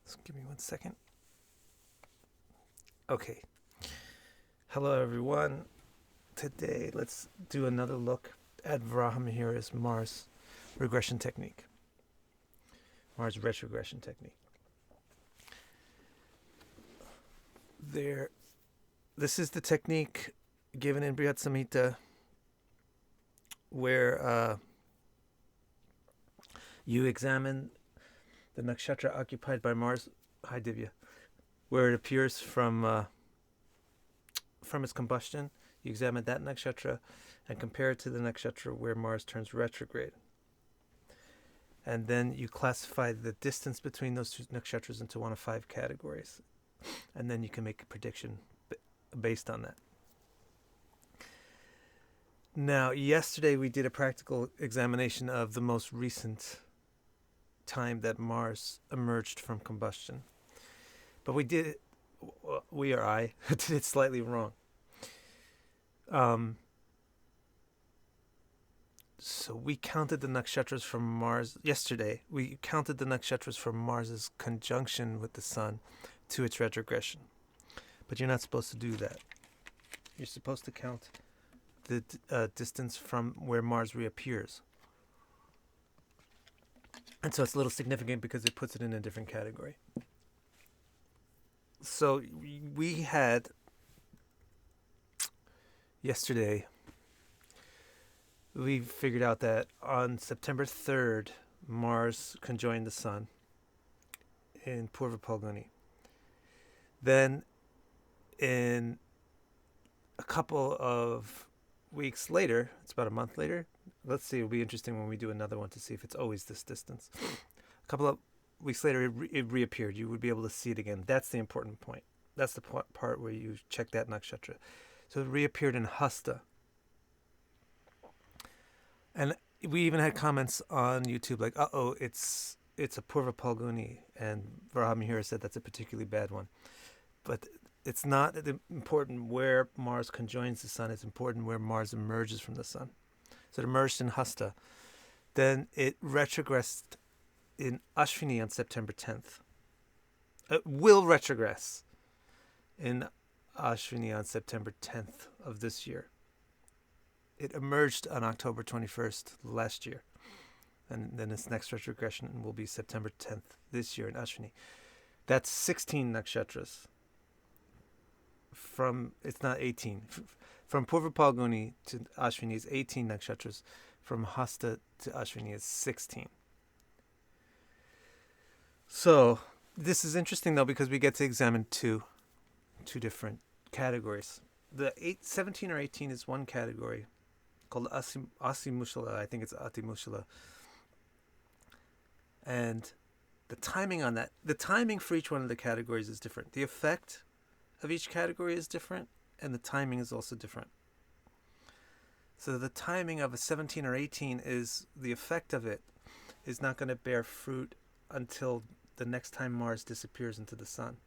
So give me 1 second. Okay. Hello, everyone. Today, let's do another look at Varahamihira's Mars regression technique. Mars retrogression technique. This is the technique given in Brihat Samhita where you examine the nakshatra occupied by Mars, hi Divya, where it appears from its combustion. You examine that nakshatra and compare it to the nakshatra where Mars turns retrograde. And then you classify the distance between those two nakshatras into one of 5 categories. And then you can make a prediction based on that. Now, yesterday we did a practical examination of the most recent time that Mars emerged from combustion. But I did it slightly wrong. So we counted the nakshatras from Mars yesterday. We counted the nakshatras from Mars's conjunction with the Sun to its retrogression. But you're not supposed to do that. You're supposed to count the distance from where Mars reappears. And so it's a little significant because it puts it in a different category. So we had yesterday, we figured out that on September 3rd, Mars conjoined the Sun in Purva Phalguni. Then in a couple of weeks later, it's about a month later, let's see, it'll be interesting when we do another one to see if it's always this distance. A couple of weeks later, it reappeared. You would be able to see it again. That's the important point. That's the part where you check that nakshatra. So it reappeared in Hasta. And we even had comments on YouTube like, it's a Purva Phalguni, and Varahamihira said that's a particularly bad one. But it's not important where Mars conjoins the Sun. It's important where Mars emerges from the Sun. So it emerged in Hasta. Then it retrogressed in Ashvini on September 10th. It will retrogress in Ashvini on September 10th of this year. It emerged on October 21st last year. And then its next retrogression will be September 10th this year in Ashvini. That's 16 nakshatras. It's not 18. From Purva Phalguni to Ashvini is 18 nakshatras. From Hasta to Ashvini is 16. So this is interesting though because we get to examine two different categories. The 17 or 18 is one category called Asimushala. I think it's Atimushala. And the timing on that, the timing for each one of the categories is different. The effect of each category is different, and the timing is also different. So the timing of a 17 or 18 is, the effect of it is not going to bear fruit until the next time Mars disappears into the Sun,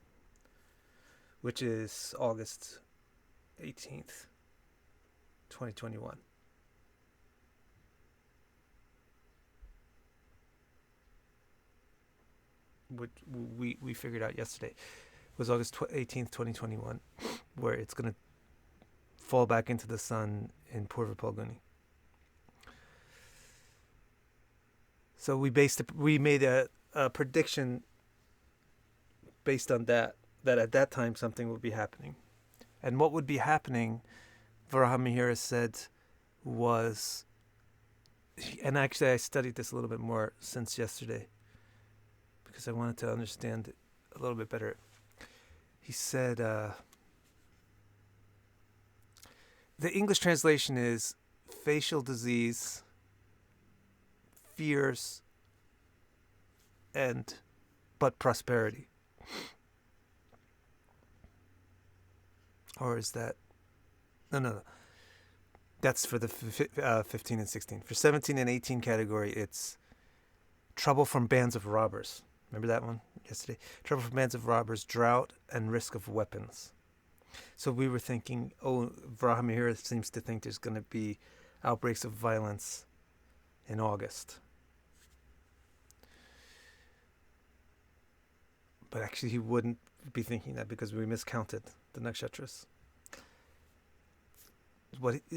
which is August 18th, 2021. Which we figured out yesterday was August 18th, 2021, where it's going to fall back into the Sun in Purva Phalguni. So we made a prediction based on that at that time something would be happening. And what would be happening, Varahamihira said, was, and actually I studied this a little bit more since yesterday because I wanted to understand it a little bit better. He said, the English translation is facial disease, fears, but prosperity. Or is that? No. That's for the 15 and 16. For 17 and 18 category, it's trouble from bands of robbers. Remember that one yesterday? Trouble from bands of robbers, drought, and risk of weapons. So we were thinking, Varahamihira seems to think there's going to be outbreaks of violence in August. But actually he wouldn't be thinking that because we miscounted the nakshatras.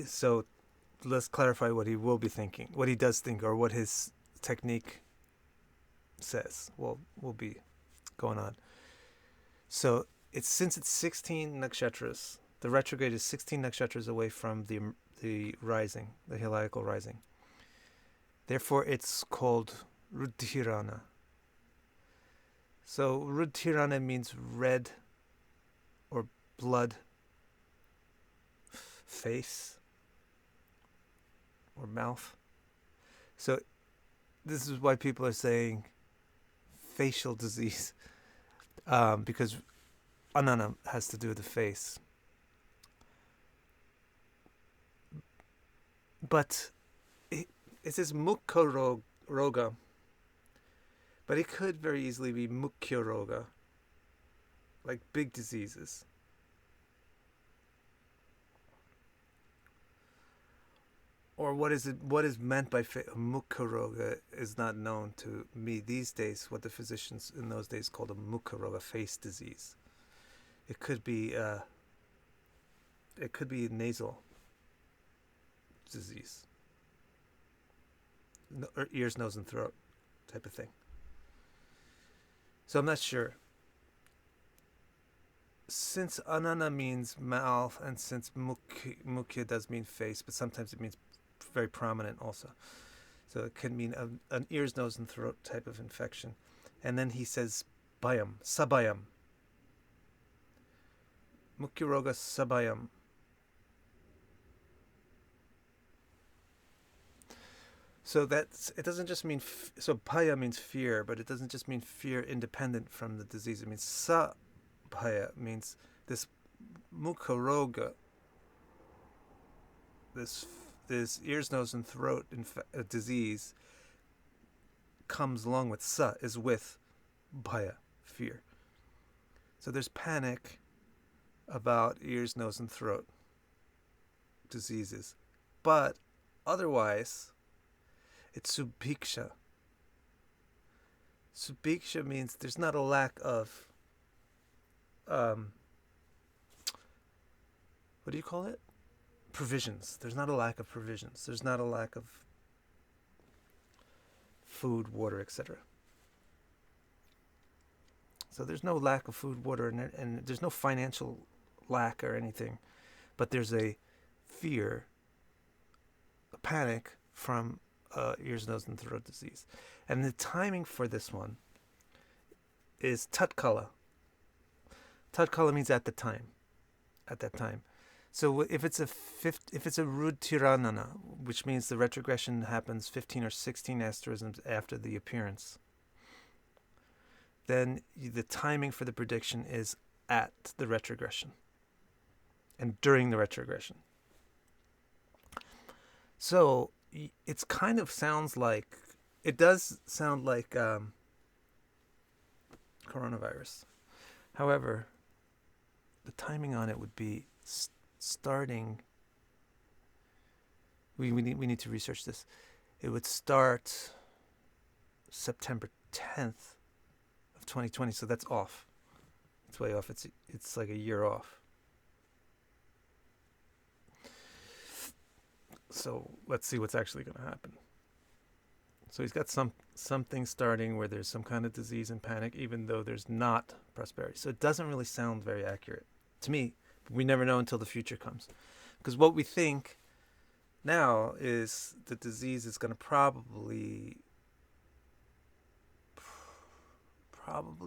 So let's clarify what he will be thinking, what he does think, or what his technique says will be going on. So since it's 16 nakshatras, the retrograde is 16 nakshatras away from the rising, the heliacal rising. Therefore, it's called Rudhirana. So Rudhirana means red or blood face or mouth. So this is why people are saying facial disease, because Anana has to do with the face. But it says Mukha Roga, but it could very easily be Mukhya Roga, like big diseases. Or what is meant by Mukha Roga is not known to me these days. What the physicians in those days called a Mukha Roga, face disease. It could be nasal disease, or ears, nose, and throat type of thing. So I'm not sure. Since Anana means mouth, and since Mukhya does mean face, but sometimes it means very prominent also. So it could mean an ears, nose, and throat type of infection. And then he says Bayam, Sabayam. Mukhya Roga Sabayam. So it doesn't just mean, so Bhaya means fear, but it doesn't just mean fear independent from the disease. It means Sabhaya means this Mukha Roga, this ears, nose, and throat disease comes along with is with Bhaya, fear. So there's panic about ears, nose, and throat diseases. But otherwise, it's subhiksha. Subhiksha means there's not a lack of, what do you call it? Provisions. There's not a lack of provisions. There's not a lack of food, water, etc. So there's no lack of food, water, and there's no financial lack or anything. But there's a fear, a panic from ears, nose, and throat disease. And the timing for this one is tatkala. Tatkala means at the time. At that time. So if it's a Rudhiranana, which means the retrogression happens 15 or 16 asterisms after the appearance, then the timing for the prediction is at the retrogression and during the retrogression. So it does sound like coronavirus. However, the timing on it would be starting. We need to research this. It would start September 10th of 2020. So that's off. It's way off. It's like a year off. So let's see what's actually going to happen. So he's got something starting where there's some kind of disease and panic, even though there's not prosperity. So it doesn't really sound very accurate to me. We never know until the future comes. Because what we think now is the disease is going to probably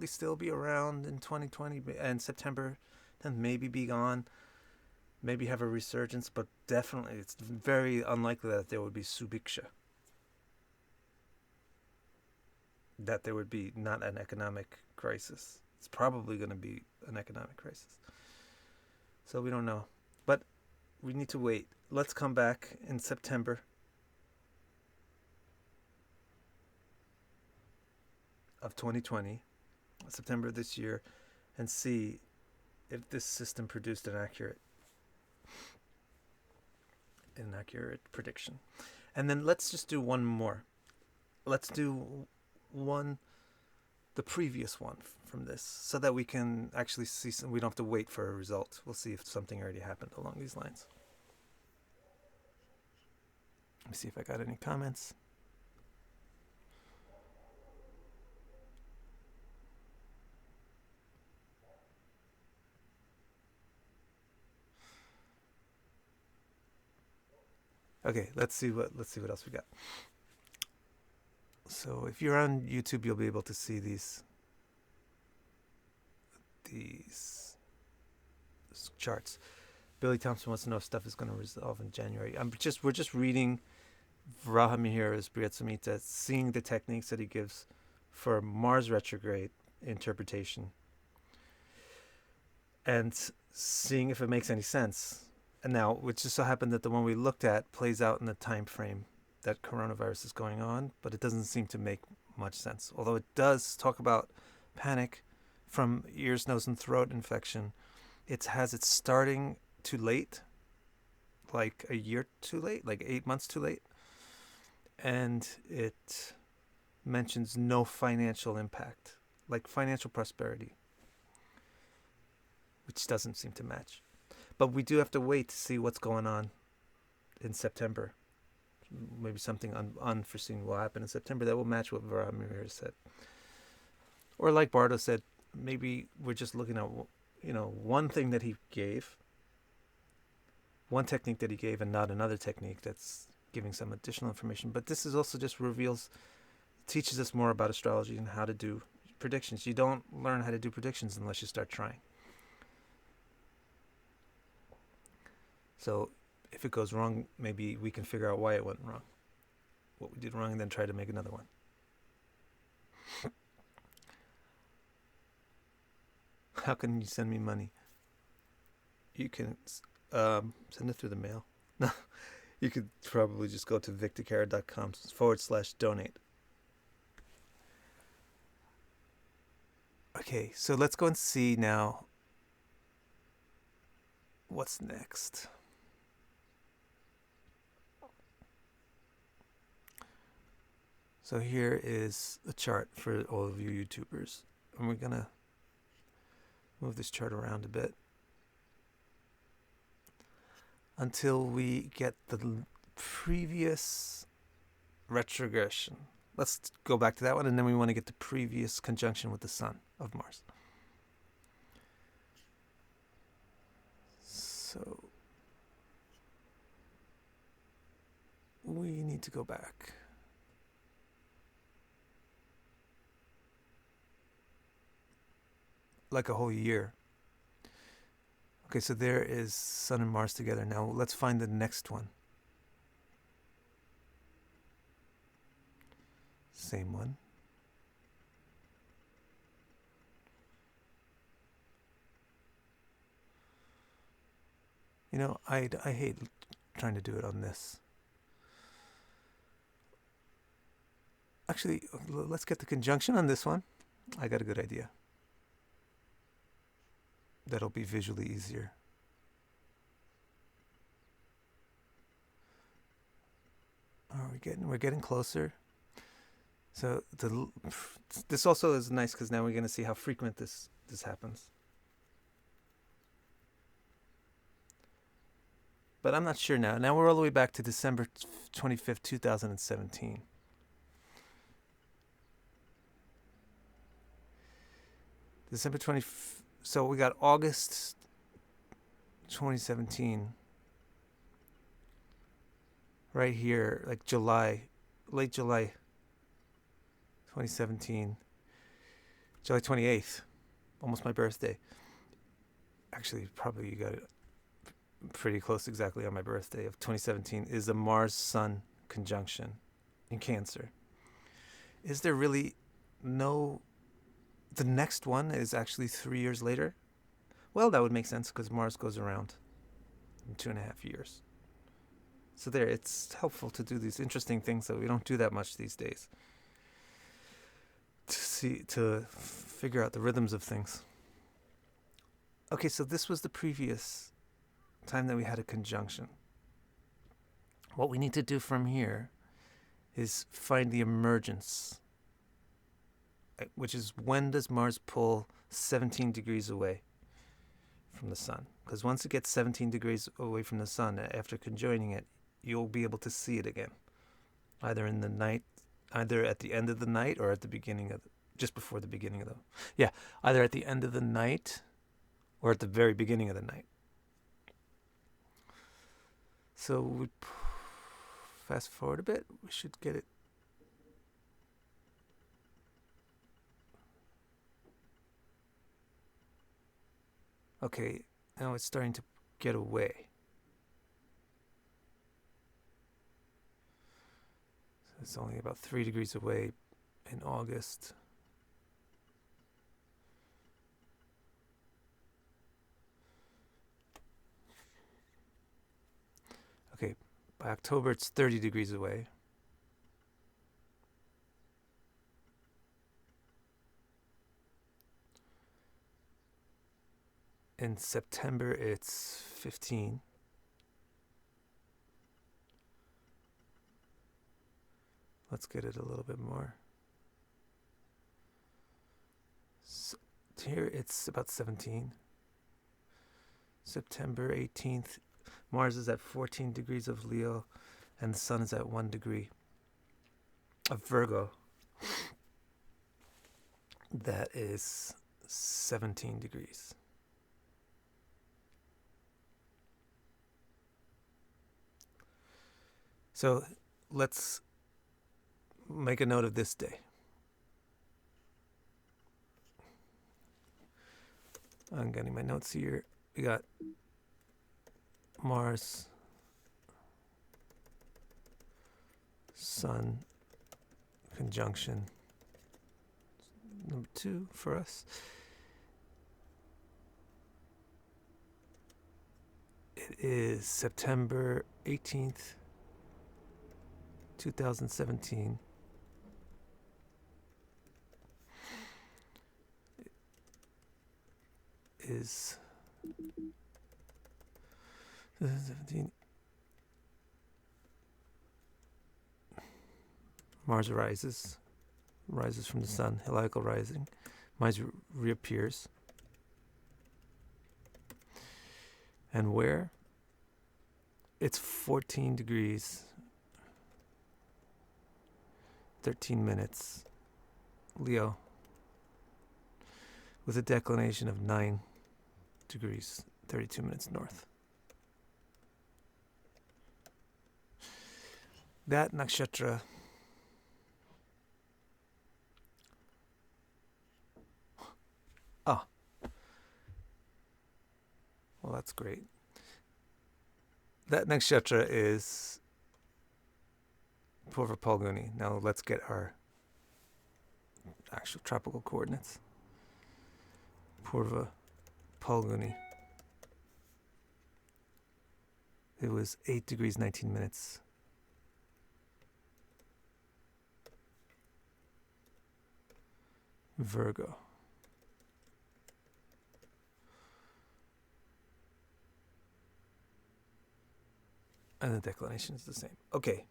still be around in 2020 and September, then maybe be gone, maybe have a resurgence, but definitely it's very unlikely that there would be subhiksha, that there would be not an economic crisis. It's probably going to be an economic crisis. So we don't know. But we need to wait. Let's come back in September of 2020, September this year, and see if this system produced an accurate prediction. And then let's just do one more. Let's do one the previous one from this, so that we can actually see some. We don't have to wait for a result. We'll see if something already happened along these lines. Let me see if I got any comments. Okay, let's see what else we got. So if you're on YouTube, you'll be able to see these charts. Billy Thompson wants to know if stuff is going to resolve in January. We're just reading Varahamihira's Brihat Samhita, seeing the techniques that he gives for Mars retrograde interpretation, and seeing if it makes any sense. And now, it just so happened that the one we looked at plays out in the time frame that coronavirus is going on, but it doesn't seem to make much sense. Although it does talk about panic from ears, nose, and throat infection. It has it starting too late, like a year too late, like 8 months too late. And it mentions no financial impact, like financial prosperity, which doesn't seem to match. But we do have to wait to see what's going on in September. Maybe something unforeseen will happen in September that will match what Varahamihira said. Or like Bardo said, maybe we're just looking at, one thing that he gave, one technique that he gave, and not another technique that's giving some additional information. But this is also just teaches us more about astrology and how to do predictions. You don't learn how to do predictions unless you start trying. So if it goes wrong, maybe we can figure out why it went wrong, what we did wrong, and then try to make another one. How can you send me money? You can send it through the mail. No, you could probably just go to victorcara.com/donate. Okay, so let's go and see now what's next. So here is a chart for all of you YouTubers. And we're going to move this chart around a bit until we get the previous retrogression. Let's go back to that one, and then we want to get the previous conjunction with the Sun of Mars. So we need to go back. Like a whole year. Okay, so there is Sun and Mars together. Now let's find the next one. Same one. I hate trying to do it on this. Actually, let's get the conjunction on this one. I got a good idea. That'll be visually easier. We're getting closer. So this also is nice because now we're going to see how frequent this happens. But I'm not sure now. Now we're all the way back to December 25th, 2017. December 25th. So we got August 2017 right here, like late July 2017, July 28th, almost my birthday. Actually, probably you got it pretty close exactly on my birthday of 2017 is a Mars-Sun conjunction in Cancer. Is there really no... The next one is actually 3 years later? Well, that would make sense because Mars goes around in 2.5 years. So there, it's helpful to do these interesting things that we don't do that much these days. To figure out the rhythms of things. Okay, so this was the previous time that we had a conjunction. What we need to do from here is find the emergence which is when does Mars pull 17 degrees away from the sun? Because once it gets 17 degrees away from the sun, after conjoining it, you'll be able to see it again, either in the night, either at the end of the night or at the beginning of just before the beginning of either at the end of the night or at the very beginning of the night. So we fast forward a bit, we should get it. Okay, now it's starting to get away. So it's only about 3 degrees away in August. Okay, by October it's 30 degrees away. In September it's 15. Let's get it a little bit more. So here it's about 17. September 18th, Mars is at 14 degrees of Leo, and the Sun is at 1 degree of Virgo. That is 17 degrees. So let's make a note of this day. I'm getting my notes here. We got Mars, Sun conjunction. Number 2 for us. It is September 18th, 2017. Is 2017. Mars rises from the Sun, heliacal rising. Mars reappears. And where? It's 14 degrees, 13 minutes, Leo, with a declination of 9 degrees, 32 minutes north. That nakshatra well, that's great. That nakshatra is Purva Palguni. Now let's get our actual tropical coordinates. Purva Palguni. It was 8 degrees 19 minutes. Virgo. And the declination is the same. Okay.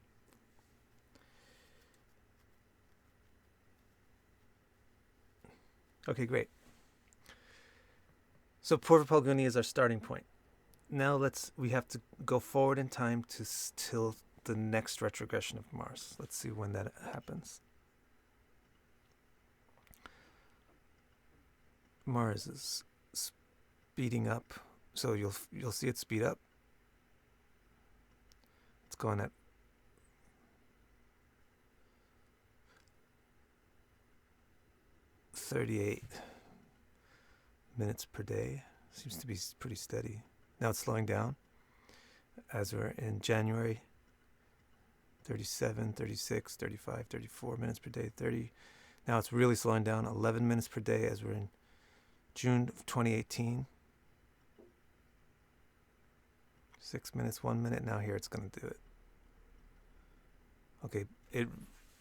Okay, great. So Purva Palguni is our starting point. Now we have to go forward in time till the next retrogression of Mars. Let's see when that happens. Mars is speeding up, so you'll see it speed up. It's going at 38 minutes per day. Seems to be pretty steady. Now it's slowing down as we're in January. 37, 36, 35, 34 minutes per day, 30. Now it's really slowing down, 11 minutes per day as we're in June of 2018. 6 minutes, 1 minute. Now here it's going to do it. Okay, it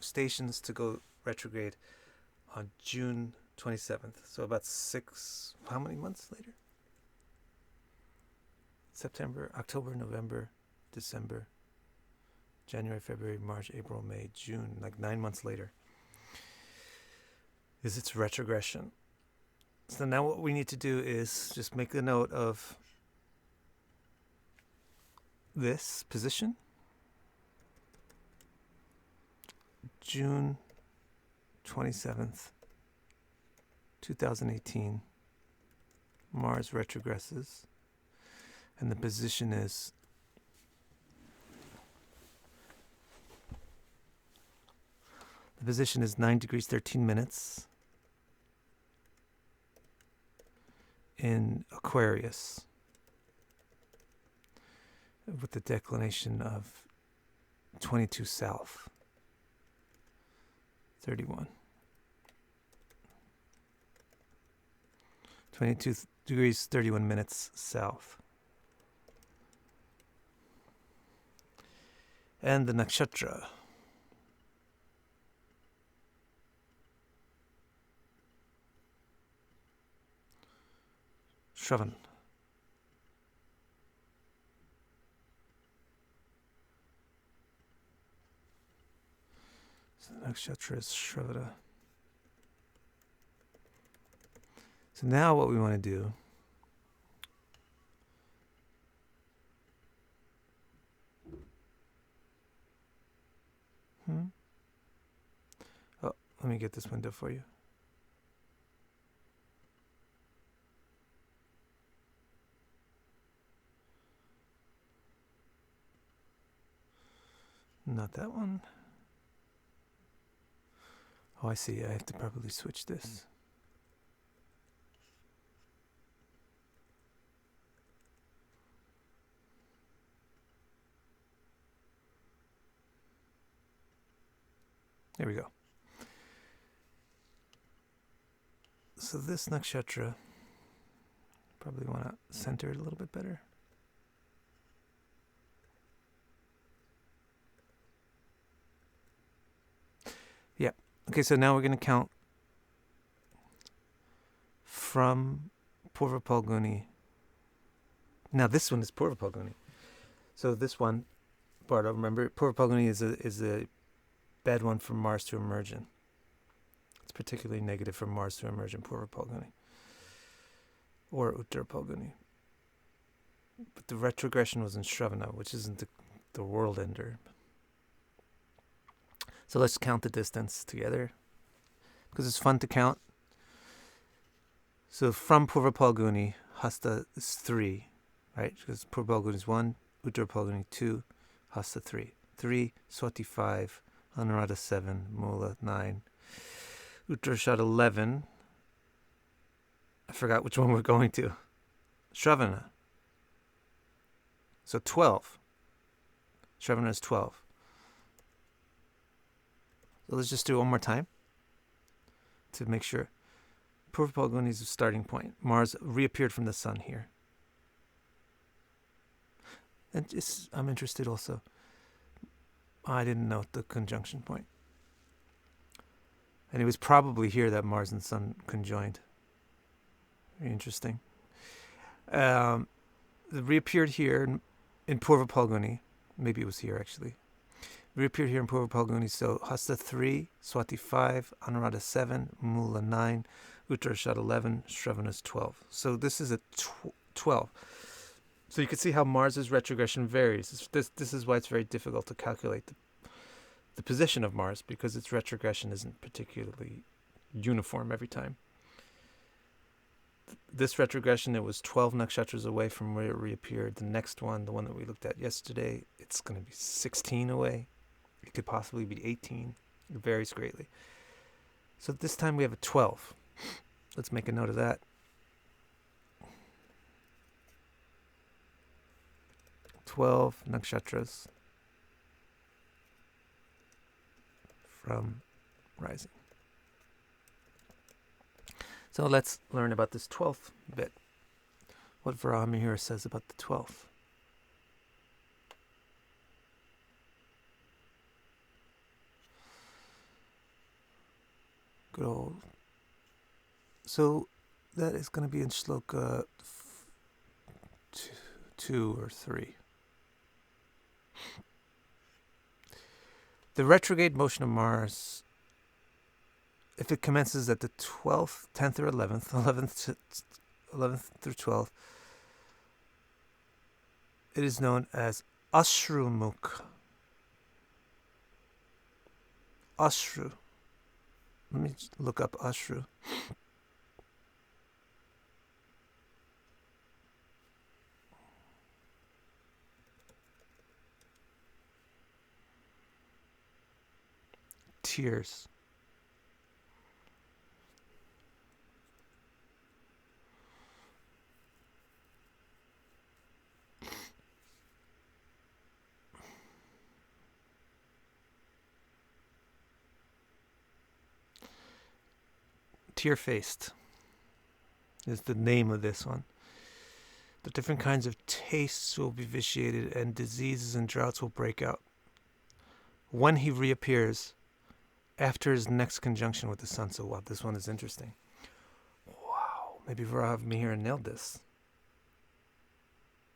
stations to go retrograde on June 27th. So about how many months later? September, October, November, December, January, February, March, April, May, June, like 9 months later. is its retrogression. So now what we need to do is just make a note of this position. June 27th, 2018, Mars retrogresses, and the position is The position is 9 degrees 13 minutes in Aquarius with the declination of 22 south, 31. 22 degrees 31 minutes south. And the nakshatra. Shravan. So the nakshatra is Shravana. So now what we want to do Oh, let me get this window for you. Not that one. Oh, I see. I have to probably switch this. There we go. So this nakshatra, probably want to center it a little bit better. Yeah. Okay, so now we're going to count from Purva Palguni. Now this one is Purva Palguni. So this one, Bardo, remember, Purva Palguni is a bad one for Mars to emerge in. It's particularly negative for Mars to emerge in Purva Palguni or Uttara Palguni. But the retrogression was in Shravana, which isn't the world ender. So let's count the distance together, because it's fun to count. So from Purva Palguni, Hasta is 3, right? Because Purva Palguni is 1, Uttara Palguni 2, Hasta 3. 3, Swati 5, Anuradha 7, Mula 9, Uttarashad 11. I forgot which one we're going to. Shravana. So 12. Shravana is 12. So let's just do it one more time to make sure. Purva Palguni is the starting point. Mars reappeared from the sun here. And I'm interested also. I didn't note the conjunction point. And it was probably here that Mars and Sun conjoined. Very interesting. It reappeared here in Purva Palguni. Maybe it was here actually. Reappeared here in Purva Palguni. So Hasta 3, Swati 5, Anuradha 7, Mula 9, Uttarashad 11, Shravana 12. So this is a 12. So you can see how Mars's retrogression varies. This is why it's very difficult to calculate the position of Mars, because its retrogression isn't particularly uniform every time. This retrogression, it was 12 nakshatras away from where it reappeared. The next one, the one that we looked at yesterday, it's going to be 16 away. It could possibly be 18. It varies greatly. So this time we have a 12. Let's make a note of that. 12 nakshatras from rising. So let's learn about this 12th bit. What Varahamihira says about the 12th. Good old. So that is going to be in shloka 2 or 3. The retrograde motion of Mars if it commences at the 12th, 10th, or 11th through 12th, it is known as Ashrumukh. Ashru. Let me look up Ashru. Tears. Tear-faced is the name of this one. The different kinds of tastes will be vitiated and diseases and droughts will break out. When he reappears after his next conjunction with the sun. So wow, this one is interesting. Wow, maybe Varahamihira nailed this.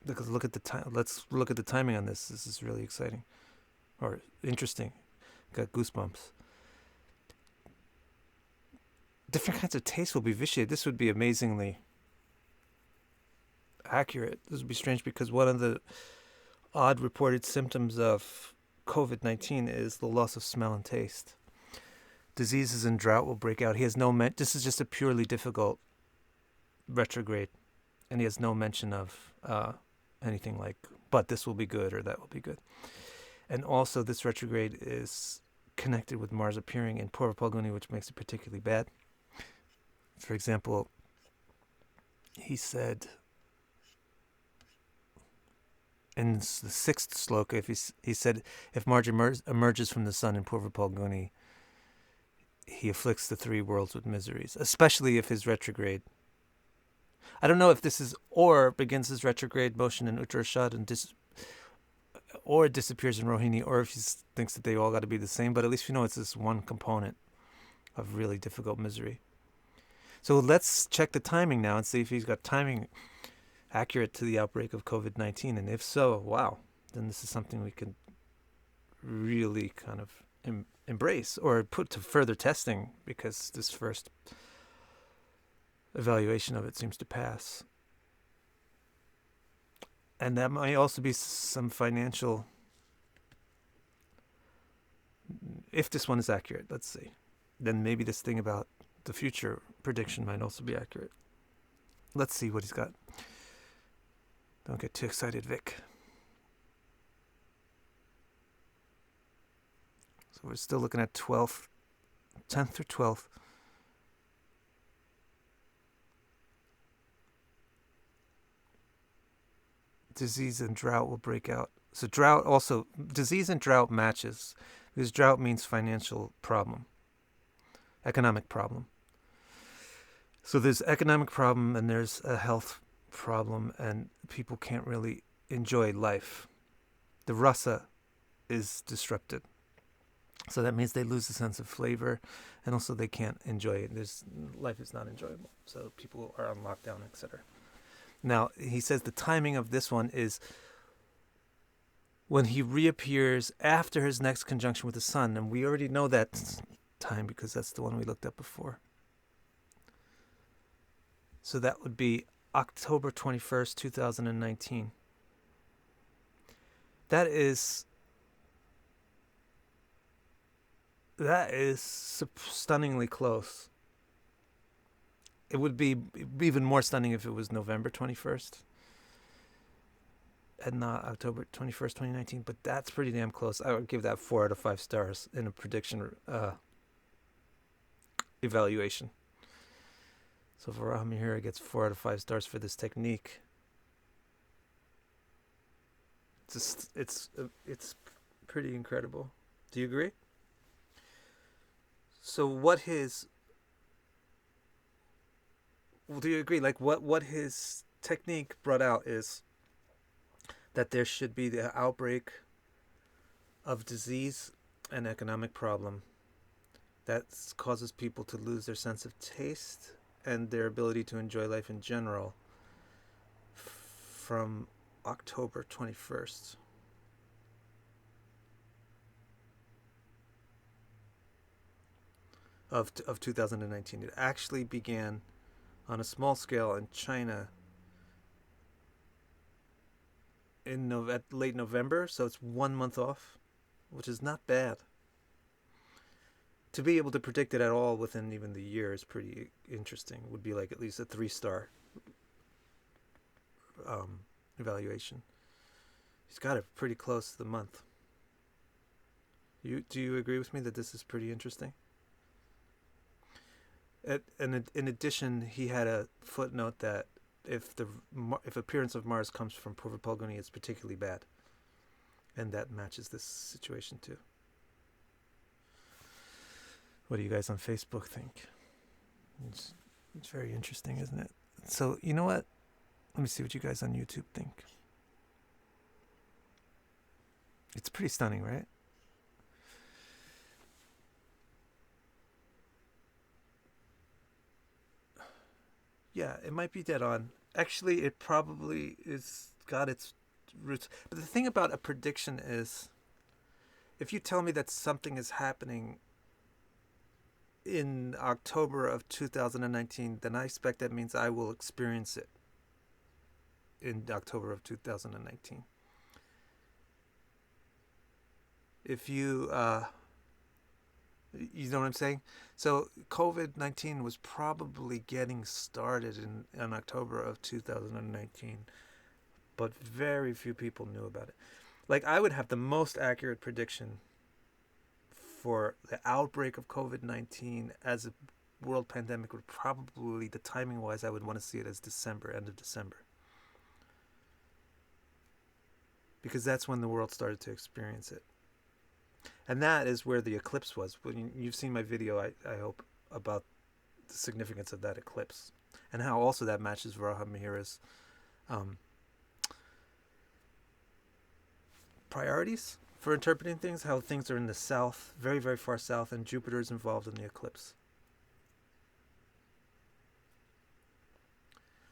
Because look at the time. Let's look at the timing on this. This is really exciting. Or interesting. Got goosebumps. Different kinds of tastes will be vitiated. This would be amazingly accurate. This would be strange because one of the odd reported symptoms of COVID-19 is the loss of smell and taste. Diseases and drought will break out. He has no this is just a purely difficult retrograde, and he has no mention of anything like, but this will be good or that will be good. And also this retrograde is connected with Mars appearing in Purva Palguni, which makes it particularly bad. For example, he said in the 6th sloka, he said, if Mars emerges from the sun in Purva Palguni, he afflicts the 3 worlds with miseries, especially if his retrograde. I don't know if this is, or begins his retrograde motion in Uttarashad and or it disappears in Rohini, or if he thinks that they all got to be the same, but at least we know it's this one component of really difficult misery. So let's check the timing now and see if he's got timing accurate to the outbreak of COVID-19. And if so, wow, then this is something we can really kind of embrace or put to further testing, because this first evaluation of it seems to pass. And that might also be some financial, if this one is accurate, let's see, then maybe this thing about the future prediction might also be accurate. Let's see what he's got. Don't get too excited, Vic. So we're still looking at 10th through 12th. Disease and drought will break out. So drought also, disease and drought matches, because drought means financial problem, economic problem. So there's economic problem and there's a health problem, and people can't really enjoy life. The rasa is disrupted. So that means they lose the sense of flavor, and also they can't enjoy it. Life is not enjoyable. So people are on lockdown, etc. Now, he says the timing of this one is when he reappears after his next conjunction with the sun. And we already know that time because that's the one we looked at before. So that would be October 21st, 2019. That is stunningly close. It would be even more stunning if it was November 21st and not October 21st, 2019. But that's pretty damn close. I would give that 4 out of 5 stars in a prediction evaluation. So Varahamihira gets 4 out of 5 stars for this technique. It's pretty incredible. Do you agree? So do you agree? Like what his technique brought out is that there should be the outbreak of disease and economic problem that causes people to lose their sense of taste and their ability to enjoy life in general from October 21st. of 2019. It actually began on a small scale in China in at late November, so it's 1 month off, which is not bad. To be able to predict it at all within even the year is pretty interesting. Would be like at least a 3-star evaluation. He's got it pretty close to the month. Do you agree with me that this is pretty interesting? And in addition, he had a footnote that if appearance of Mars comes from Purva Palguni, it's particularly bad, and that matches this situation too. What do you guys on Facebook think? It's very interesting, isn't it? So you know what? Let me see what you guys on YouTube think. It's pretty stunning, right? Yeah, it might be dead on. Actually, it probably is got its roots. But the thing about a prediction is, if you tell me that something is happening in October of 2019, then I expect that means I will experience it in October of 2019. If you know what I'm saying? So COVID-19 was probably getting started in October of 2019, but very few people knew about it. Like, I would have the most accurate prediction for the outbreak of COVID-19 as a world pandemic would probably, the timing wise, I would want to see it as December, end of December. Because that's when the world started to experience it. And that is where the eclipse was. When you've seen my video, I hope, about the significance of that eclipse. And how also that matches Varahamihira's priorities for interpreting things, how things are in the south, very, very far south, and Jupiter is involved in the eclipse.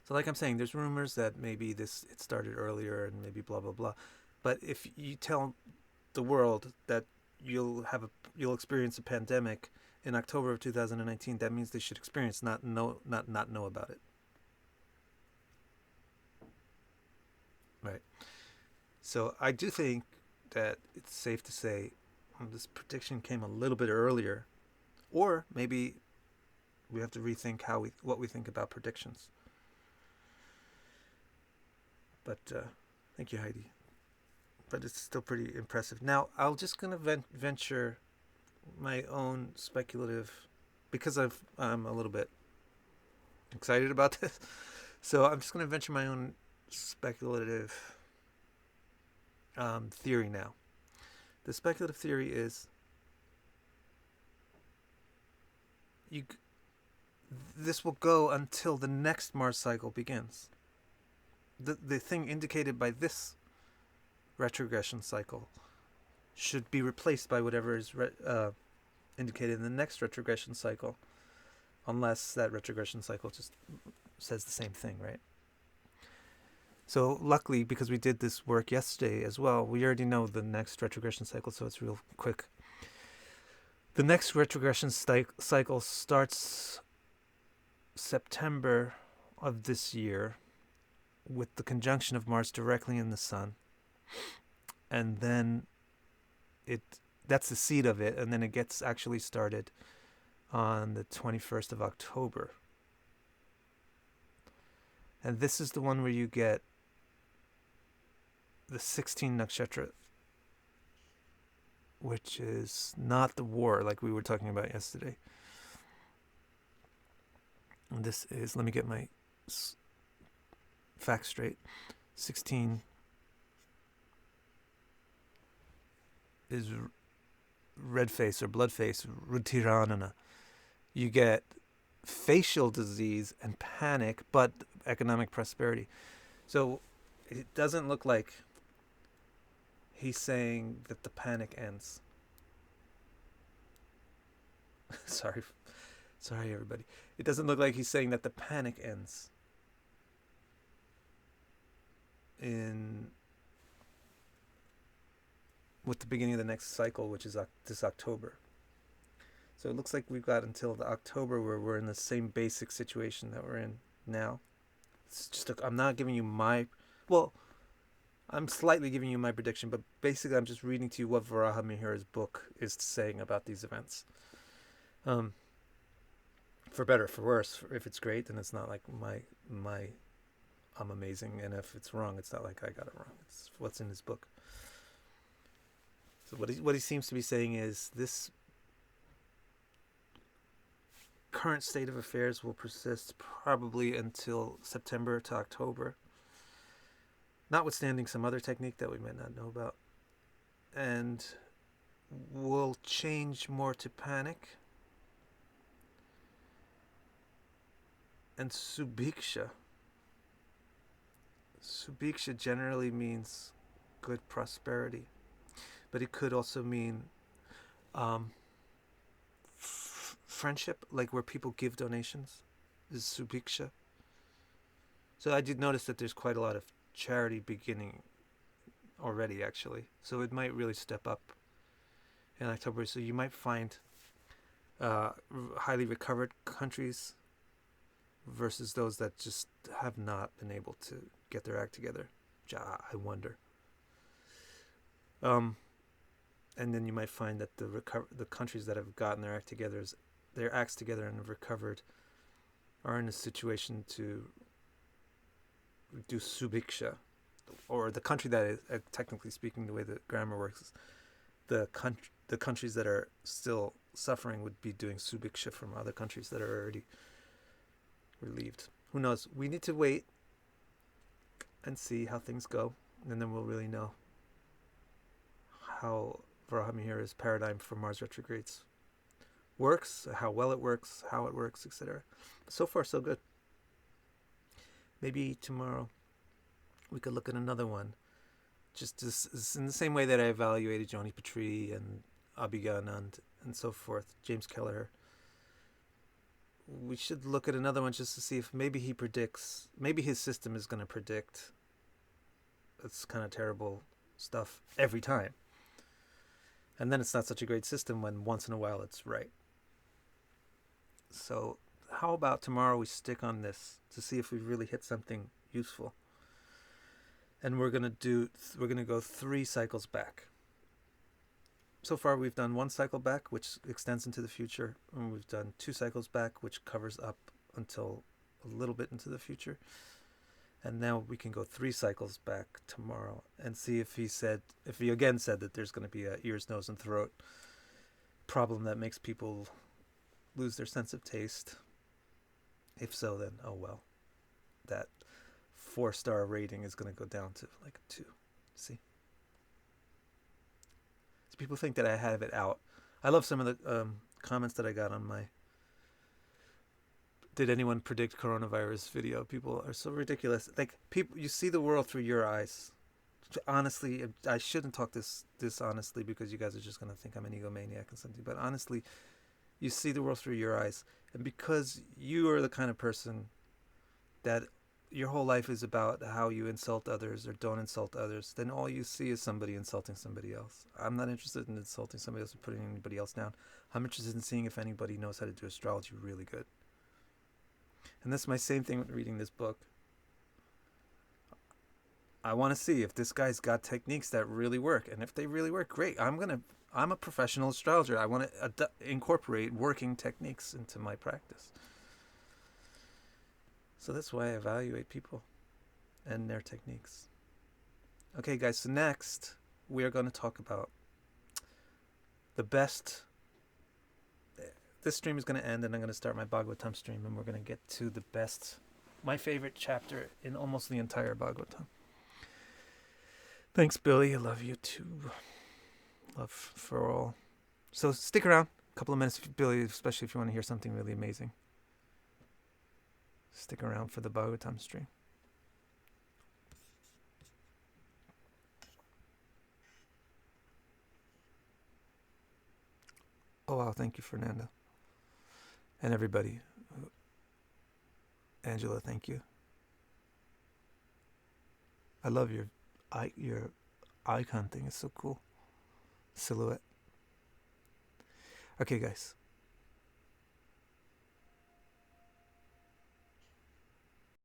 So like I'm saying, there's rumors that maybe it started earlier and maybe blah, blah, blah. But if you tell the world that you'll experience a pandemic in October of 2019, that means they should experience, not know about it. Right. So I do think that it's safe to say this prediction came a little bit earlier, or maybe we have to rethink what we think about predictions. But thank you, Heidi. But it's still pretty impressive. Now, I'm just going to venture my own speculative, because I'm a little bit excited about this. So I'm just going to venture my own speculative theory now. The speculative theory is this will go until the next Mars cycle begins. The thing indicated by this retrogression cycle should be replaced by whatever is indicated in the next retrogression cycle, unless that retrogression cycle just says the same thing, right? So luckily, because we did this work yesterday as well, we already know the next retrogression cycle, so it's real quick. The next retrogression cycle starts September of this year with the conjunction of Mars directly in the Sun. And then that's the seed of it, and then it gets actually started on the 21st of October. And this is the one where you get the 16 nakshatra, which is not the war like we were talking about yesterday. And this is, let me get my facts straight, 16 is red face or blood face, rutiranana. You get facial disease and panic, but economic prosperity. So it doesn't look like he's saying that the panic ends. Sorry everybody. It doesn't look like he's saying that the panic ends with the beginning of the next cycle, which is this October. So it looks like we've got until the October where we're in the same basic situation that we're in now. It's just I'm not giving you well, I'm slightly giving you my prediction, but basically I'm just reading to you what Varahamihira's book is saying about these events. Um, for better, for worse. If it's great, then it's not like my I'm amazing, and if it's wrong, it's not like I got it wrong. It's what's in his book. So what he seems to be saying is this current state of affairs will persist probably until September to October, notwithstanding some other technique that we might not know about, and will change more to panic and subhiksha. Subhiksha generally means good prosperity, but it could also mean friendship, like where people give donations, is subhiksha. So I did notice that there's quite a lot of charity beginning already, actually. So it might really step up in October. So you might find highly recovered countries versus those that just have not been able to get their act together. I wonder. And then you might find that the countries that have gotten their acts together and have recovered are in a situation to do subhiksha, or the country that is, technically speaking, the way the grammar works, the countries that are still suffering would be doing subhiksha from other countries that are already relieved. Who knows? We need to wait and see how things go, and then we'll really know how Varahamihira's paradigm for Mars retrogrades works, how well it works, how it works, etc. So far, so good. Maybe tomorrow we could look at another one. Just in the same way that I evaluated Joni Petrie and Abhiga Anand and so forth, James Kelleher. We should look at another one just to see if maybe maybe his system is going to predict it's kind of terrible stuff every time. And then it's not such a great system when once in a while it's right. So how about tomorrow we stick on this to see if we really hit something useful. And we're going to go 3 cycles back. So far we've done 1 cycle back, which extends into the future, and we've done 2 cycles back, which covers up until a little bit into the future. And now we can go 3 cycles back tomorrow and see if he again said that there's going to be a ears, nose, and throat problem that makes people lose their sense of taste. If so, then oh well. That 4-star rating is going to go down to like a 2. See? So people think that I have it out. I love some of the comments that I got on my "Did anyone predict coronavirus" video. People are so ridiculous. Like, people, you see the world through your eyes. Honestly, I shouldn't talk this honestly because you guys are just going to think I'm an egomaniac and something. But honestly, you see the world through your eyes. And because you are the kind of person that your whole life is about how you insult others or don't insult others, then all you see is somebody insulting somebody else. I'm not interested in insulting somebody else or putting anybody else down. I'm interested in seeing if anybody knows how to do astrology really good. And that's my same thing with reading this book. I want to see if this guy's got techniques that really work. And if they really work, great. I'm a professional astrologer. I want to incorporate working techniques into my practice. So that's why I evaluate people and their techniques. Okay, guys, so next we are going to talk about the best. This stream is going to end and I'm going to start my Bhagavatam stream, and we're going to get to the best, my favorite chapter in almost the entire Bhagavatam. Thanks, Billy. I love you too. Love for all. So stick around a couple of minutes, Billy, especially if you want to hear something really amazing. Stick around for the Bhagavatam stream. Oh, wow. Thank you, Fernanda. And everybody. Angela, thank you. I love your icon thing. It's so cool. Silhouette. Okay, guys.